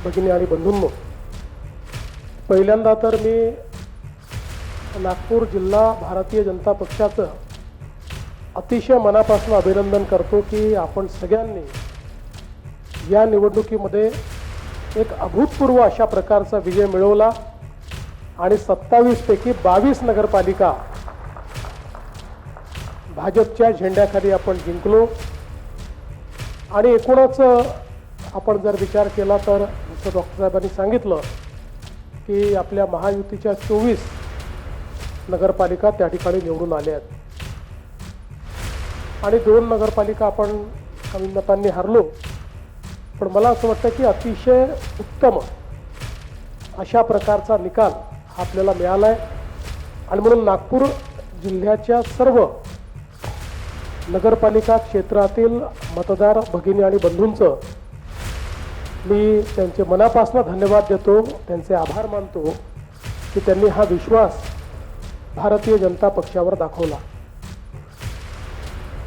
भगिनी आणि बंधूंनो, पहिल्यांदा तर मी नागपूर जिल्हा भारतीय जनता पक्षाचं अतिशय मनापासून अभिनंदन करतो की आपण सगळ्यांनी या निवडणुकीमध्ये एक अभूतपूर्व अशा प्रकारचा विजय मिळवला आणि 27 पैकी 22 नगरपालिका भाजपच्या झेंड्याखाली आपण जिंकलो। आणि एकूणच आपण जर विचार केला तर जसं डॉक्टर साहेबांनी सांगितलं की आपल्या महायुतीच्या 24 नगरपालिका त्या ठिकाणी निवडून आल्या आहेत आणि 2 नगरपालिका आपण कमी मतांनी हरलो। पण मला असं वाटतं की अतिशय उत्तम अशा प्रकारचा निकाल आपल्याला मिळाला आहे आणि म्हणून नागपूर जिल्ह्याच्या सर्व नगरपालिका क्षेत्रातील मतदार भगिनी आणि बंधूंचं मी त्यांचे मनापासून धन्यवाद देतो, त्यांचे आभार मानतो की त्यांनी हा विश्वास भारतीय जनता पक्षावर दाखवला।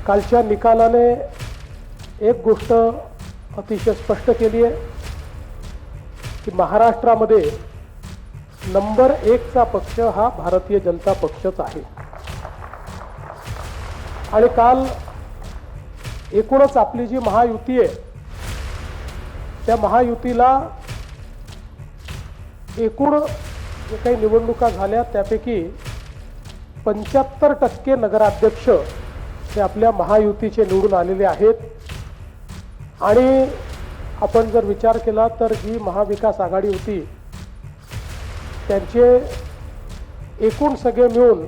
कालच्या निकालाने एक गोष्ट अतिशय स्पष्ट केली आहे की महाराष्ट्रामध्ये नंबर 1 चा पक्ष हा भारतीय जनता पक्षच आहे। आणि काल एकूणच आपली जी महायुती आहे त्या महायुतीला एकूण जे काही निवडणुका झाल्या त्यापैकी 75% नगराध्यक्ष हे आपल्या महायुतीचे निवडून आलेले आहेत। आणि आपण जर विचार केला तर जी महाविकास आघाडी होती त्यांचे एकूण सगळे मिळून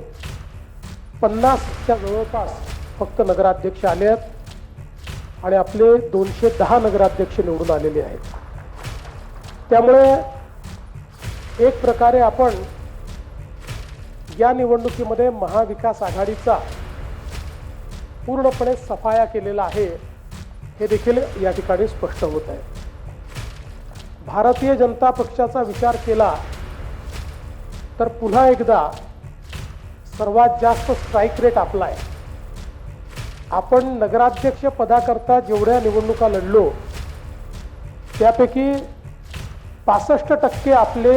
50च्या जवळपास फक्त नगराध्यक्ष आले आहेत आणि आपले 210 नगराध्यक्ष निवडून आलेले आहेत। त्यामुळे एक प्रकारे आपण या निवडणुकीमध्ये महाविकास आघाडीचा पूर्णपणे सफाया केलेला आहे हे देखील या ठिकाणी स्पष्ट होत आहे। भारतीय जनता पक्षाचा विचार केला तर पुन्हा एकदा सर्वात जास्त स्ट्राईक रेट आपला आहे। आपण नगराध्यक्ष पदाकरता जेवढ्या निवडणुका लढलो त्यापैकी 65% आपले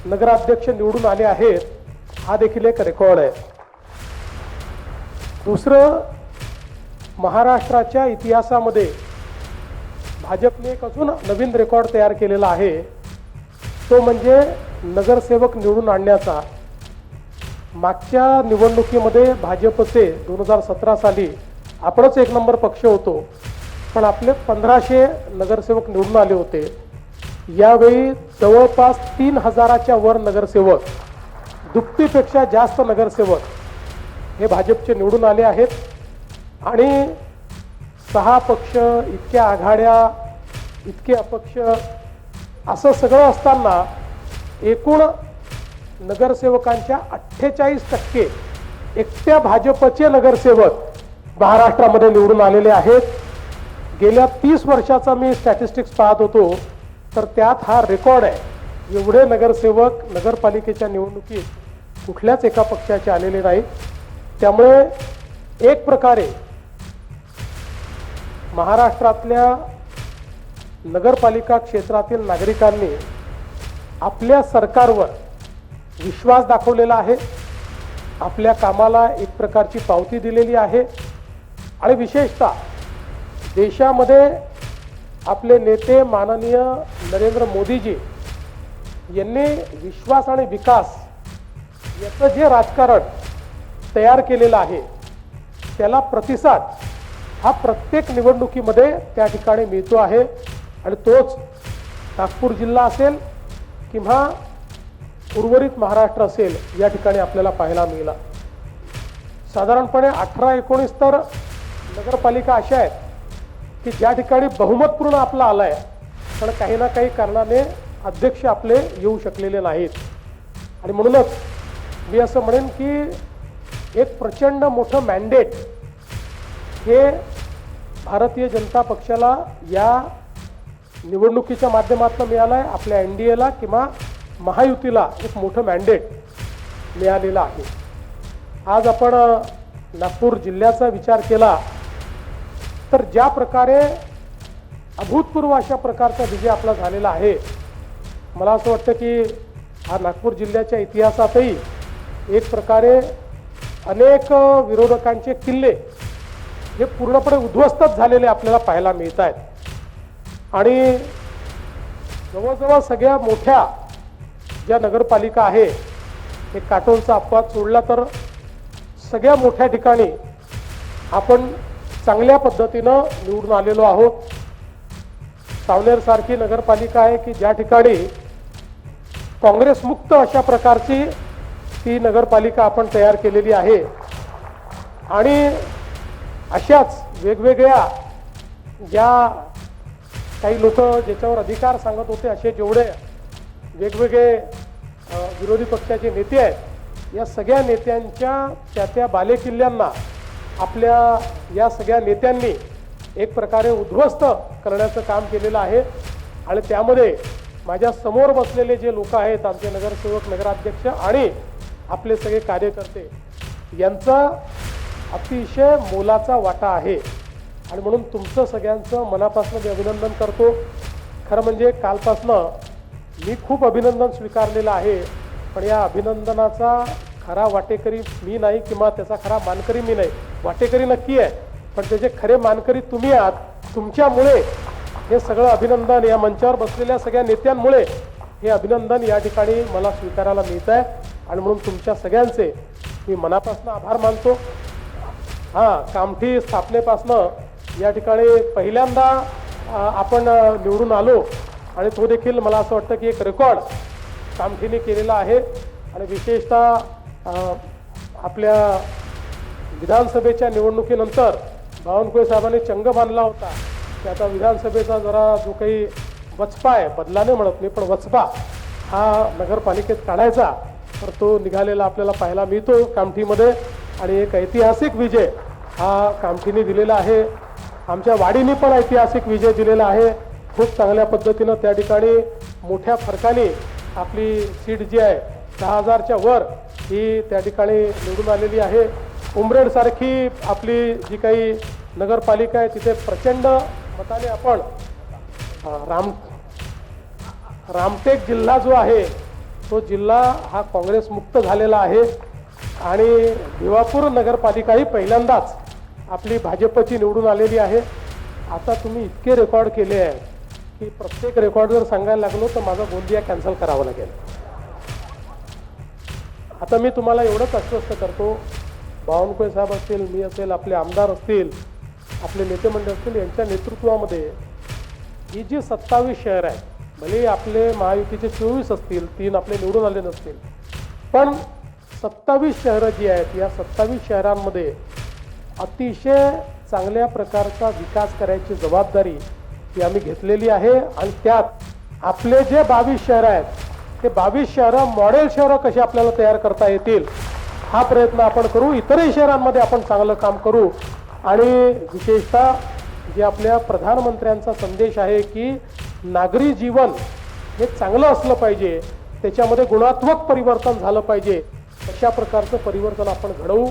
नगराध्यक्ष निवडून आले आहेत, हा देखील एक रेकॉर्ड आहे। दुसरं, महाराष्ट्राच्या इतिहासामध्ये भाजपने एक अजून नवीन रेकॉर्ड तयार केलेला आहे, तो म्हणजे नगरसेवक निवडून आणण्याचा। मागच्या निवडणुकीमध्ये भाजपचे 2017 साली आपणच 1 नंबर पक्ष होतो, पण आपले 1500 नगरसेवक निवडून आले होते। यावेळी जवळपास 3000च्या वर नगरसेवक, दुप्पटीपेक्षा जास्त नगरसेवक हे भाजपचे निवडून आले आहेत। आणि 6 पक्ष, इतक्या आघाड्या, इतके अपक्ष असं सगळं असताना एकूण नगरसेवकांच्या 48% एकट्या भाजपचे नगरसेवक महाराष्ट्रामध्ये निवडून आलेले आहेत। गेल्या 30 वर्षाचा मी स्टॅटिस्टिक्स पाहत होतो तर त्यात हा रेकॉर्ड आहे। एवढे नगरसेवक नगरपालिकेच्या निवडणुकीत कुठल्याच एका पक्षाचे आलेले नाहीत। त्यामुळे एक प्रकारे महाराष्ट्रातल्या नगरपालिका क्षेत्रातील नागरिकांनी आपल्या सरकारवर विश्वास दाखवलेला आहे, आपल्या कामाला एक प्रकारची पावती दिलेली आहे। आणि विशेषतः देशामध्ये आपले नेते माननीय नरेंद्र मोदीजी यांनी विश्वास आणि विकास याचं जे राजकारण तयार केलेलं आहे त्याला प्रतिसाद हा प्रत्येक निवडणुकीमध्ये त्या ठिकाणी मिळतो आहे। आणि तोच नागपूर जिल्हा असेल किंवा उर्वरित महाराष्ट्र असेल या ठिकाणी आपल्याला पाहायला मिळाला। साधारणपणे 18-19 तर नगरपालिका अशा आहेत की ज्या ठिकाणी बहुमतपूर्ण आपला आलाय, पण काही ना काही कारणाने अध्यक्ष आपले येऊ शकलेले नाहीत। आणि म्हणूनच मी असं म्हणेन की एक प्रचंड मोठं मॅन्डेट हे भारतीय जनता पक्षाला या निवडणुकीच्या माध्यमातून मिळालं आहे। आपल्या NDAला किंवा महायुतीला एक मोठं मॅन्डेट मिळालेलं आहे। आज आपण नागपूर जिल्ह्याचा विचार केला तर ज्या प्रकारे अभूतपूर्व अशा प्रकारचा विजय आपला झालेला आहे. मला असं वाटतं की हा नागपूर जिल्ह्याच्या इतिहासातही एक प्रकारे अनेक विरोधकांचे किल्ले हे पूर्णपणे उद्ध्वस्तच झालेले आपल्याला पाहायला मिळत आहेत. आणि जवळजवळ सगळ्या मोठ्या ज्या नगरपालिका आहे, हे काटोलचा अपवाद सोडला तर सगळ्या मोठ्या ठिकाणी आपण चांगल्या पद्धतीनं निवडून आलेलो आहोत. सावनेर सारखी नगरपालिका आहे की ज्या ठिकाणी काँग्रेसमुक्त अशा प्रकारची ती नगरपालिका आपण तयार केलेली आहे. आणि अशाच वेगवेगळ्या ज्या काही लोक ज्याच्यावर अधिकार सांगत होते, असे जेवढे वेगवेगळे विरोधी पक्षाचे नेते आहेत, या सगळ्या नेत्यांच्या त्या बालेकिल्ल्यांना आपल्या या सगळ्या नेत्यांनी एक प्रकारे उद्ध्वस्त करण्याचं काम केलेलं आहे. आणि त्यामध्ये माझ्या समोर बसलेले जे लोक आहेत, आमचे नगरसेवक, नगराध्यक्ष आणि आपले सगळे कार्यकर्ते, यांचा अतिशय मोलाचा वाटा आहे. आणि म्हणून तुमचं सगळ्यांचं मनापासून मी अभिनंदन करतो. खरं म्हणजे कालपासनं मी खूप अभिनंदन स्वीकारलेलं आहे, पण या अभिनंदनाचा खरा वाटेकरी मी नाही किंवा त्याचा खरा मानकरी मी नाही. वाटेकरी नक्की आहे, पण त्याचे खरे मानकरी तुम्ही आहात. तुमच्यामुळे हे सगळं अभिनंदन, या मंचावर बसलेल्या सगळ्या नेत्यांमुळे हे अभिनंदन या ठिकाणी मला स्वीकारायला मिळत आहे. आणि म्हणून तुमच्या सगळ्यांचे मी मनापासून आभार मानतो. कामठी स्थापनेपासनं या ठिकाणी पहिल्यांदा आपण निवडून आलो आणि तो देखील मला असं वाटतं की एक रेकॉर्ड कामठीने केलेला आहे. आणि विशेषतः आपल्या विधानसभेच्या निवडणुकीनंतर बावनकुळे साहेबांनी चंग बांधला होता की आता विधानसभेचा जरा जो काही वचपा आहे, बदला नाही म्हणत मी, पण वचपा हा नगरपालिकेत काढायचा, तर तो निघालेला आपल्याला पाहायला मिळतो कामठीमध्ये. आणि एक ऐतिहासिक विजय हा कामठीने दिलेला आहे. आमच्या वाडीने पण ऐतिहासिक विजय दिलेला आहे. खूप चांगल्या पद्धतीनं त्या ठिकाणी मोठ्या फरकाने आपली सीट जी आहे 10,000च्या वर ही त्या ठिकाणी निवडून आलेली आहे. उमरेडसारखी आपली जी काही नगरपालिका आहे, तिथे प्रचंड मताने आपण रामटेक जिल्हा जो आहे, तो जिल्हा हा काँग्रेसमुक्त झालेला आहे. आणि भिवापूर नगरपालिकाही पहिल्यांदाच आपली भाजपची निवडून आलेली आहे. आता तुम्ही इतके रेकॉर्ड केले आहे की प्रत्येक रेकॉर्ड जर सांगायला लागलो तर माझा गोंदिया कॅन्सल करावा लागेल. आता मी तुम्हाला एवढंच आश्वस्त करतो, बावनकुळे साहेब असतील, मी असेल, आपले आमदार असतील, आपले नेते मंडळ असतील, यांच्या नेतृत्वामध्ये ही जी 27 शहर आहेत, भले आपले महायुतीचे 24 असतील, 3 आपले निवडून आले नसतील, पण 27 शहरं जी आहेत, या 27 शहरांमध्ये अतिशय चांगल्या प्रकारचा विकास करायची जबाबदारी ही आम्ही घेतलेली आहे. आणि त्यात आपले जे 22 शहरं आहेत, ते 22 शहरं मॉडेल शहरं कशी आपल्याला तयार करता येतील हा प्रयत्न आपण करू. इतरही शहरांमध्ये आपण चांगलं काम करू. आणि विशेषतः जे आपल्या प्रधानमंत्र्यांचा संदेश आहे की नागरी जीवन हे चांगलं असलं पाहिजे, त्याच्यामध्ये गुणात्मक परिवर्तन झालं पाहिजे, अशा प्रकारचं परिवर्तन आपण घडवू.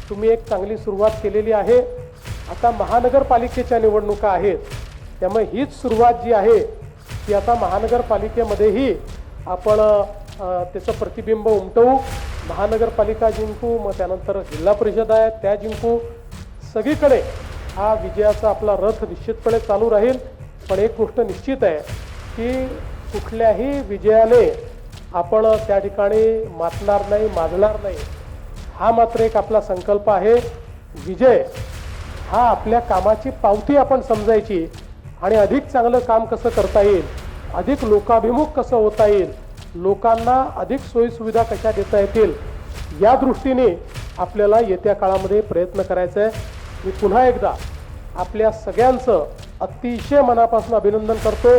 तुम्ही एक चांगली सुरुवात केलेली आहे. आता महानगरपालिकेच्या निवडणुका आहेत, त्यामुळे हीच सुरुवात जी आहे ती आता महानगरपालिकेमध्येही आपण त्याचं प्रतिबिंब उमटवू. महानगरपालिका जिंकू, मग त्यानंतर जिल्हा परिषद आहे त्या जिंकू. सगळीकडे हा विजयाचा आपला रथ निश्चितपणे चालू राहील. पण एक गोष्ट निश्चित आहे की कुठल्याही विजयाने आपण त्या ठिकाणी मातणार नाही, माजणार नाही, हा मात्र एक आपला संकल्प आहे. विजय हा आपल्या कामाची पावती आपण समजायची आणि अधिक चांगलं काम कसं करता येईल, अधिक लोकाभिमुख कसं होता येईल, लोकांना अधिक सोयीसुविधा कशा देता येतील, या दृष्टीने आपल्याला येत्या काळामध्ये प्रयत्न करायचा आहे. मी पुन्हा एकदा आपल्या सगळ्यांचं अतिशय मनापासून अभिनंदन करतो.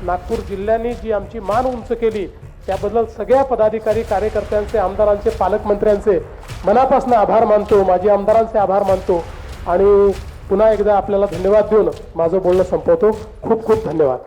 नागपूर जिल्ह्याने जी आमची मान उंच केली त्याबद्दल सगळ्या पदाधिकारी, कार्यकर्त्यांचे, आमदारांचे, पालकमंत्र्यांचे मनापासून आभार मानतो. माजी आमदारांचे आभार मानतो. आणि पुन्हा एकदा आपल्याला धन्यवाद देऊन माझं बोलणं संपवतो. खूप खूप धन्यवाद.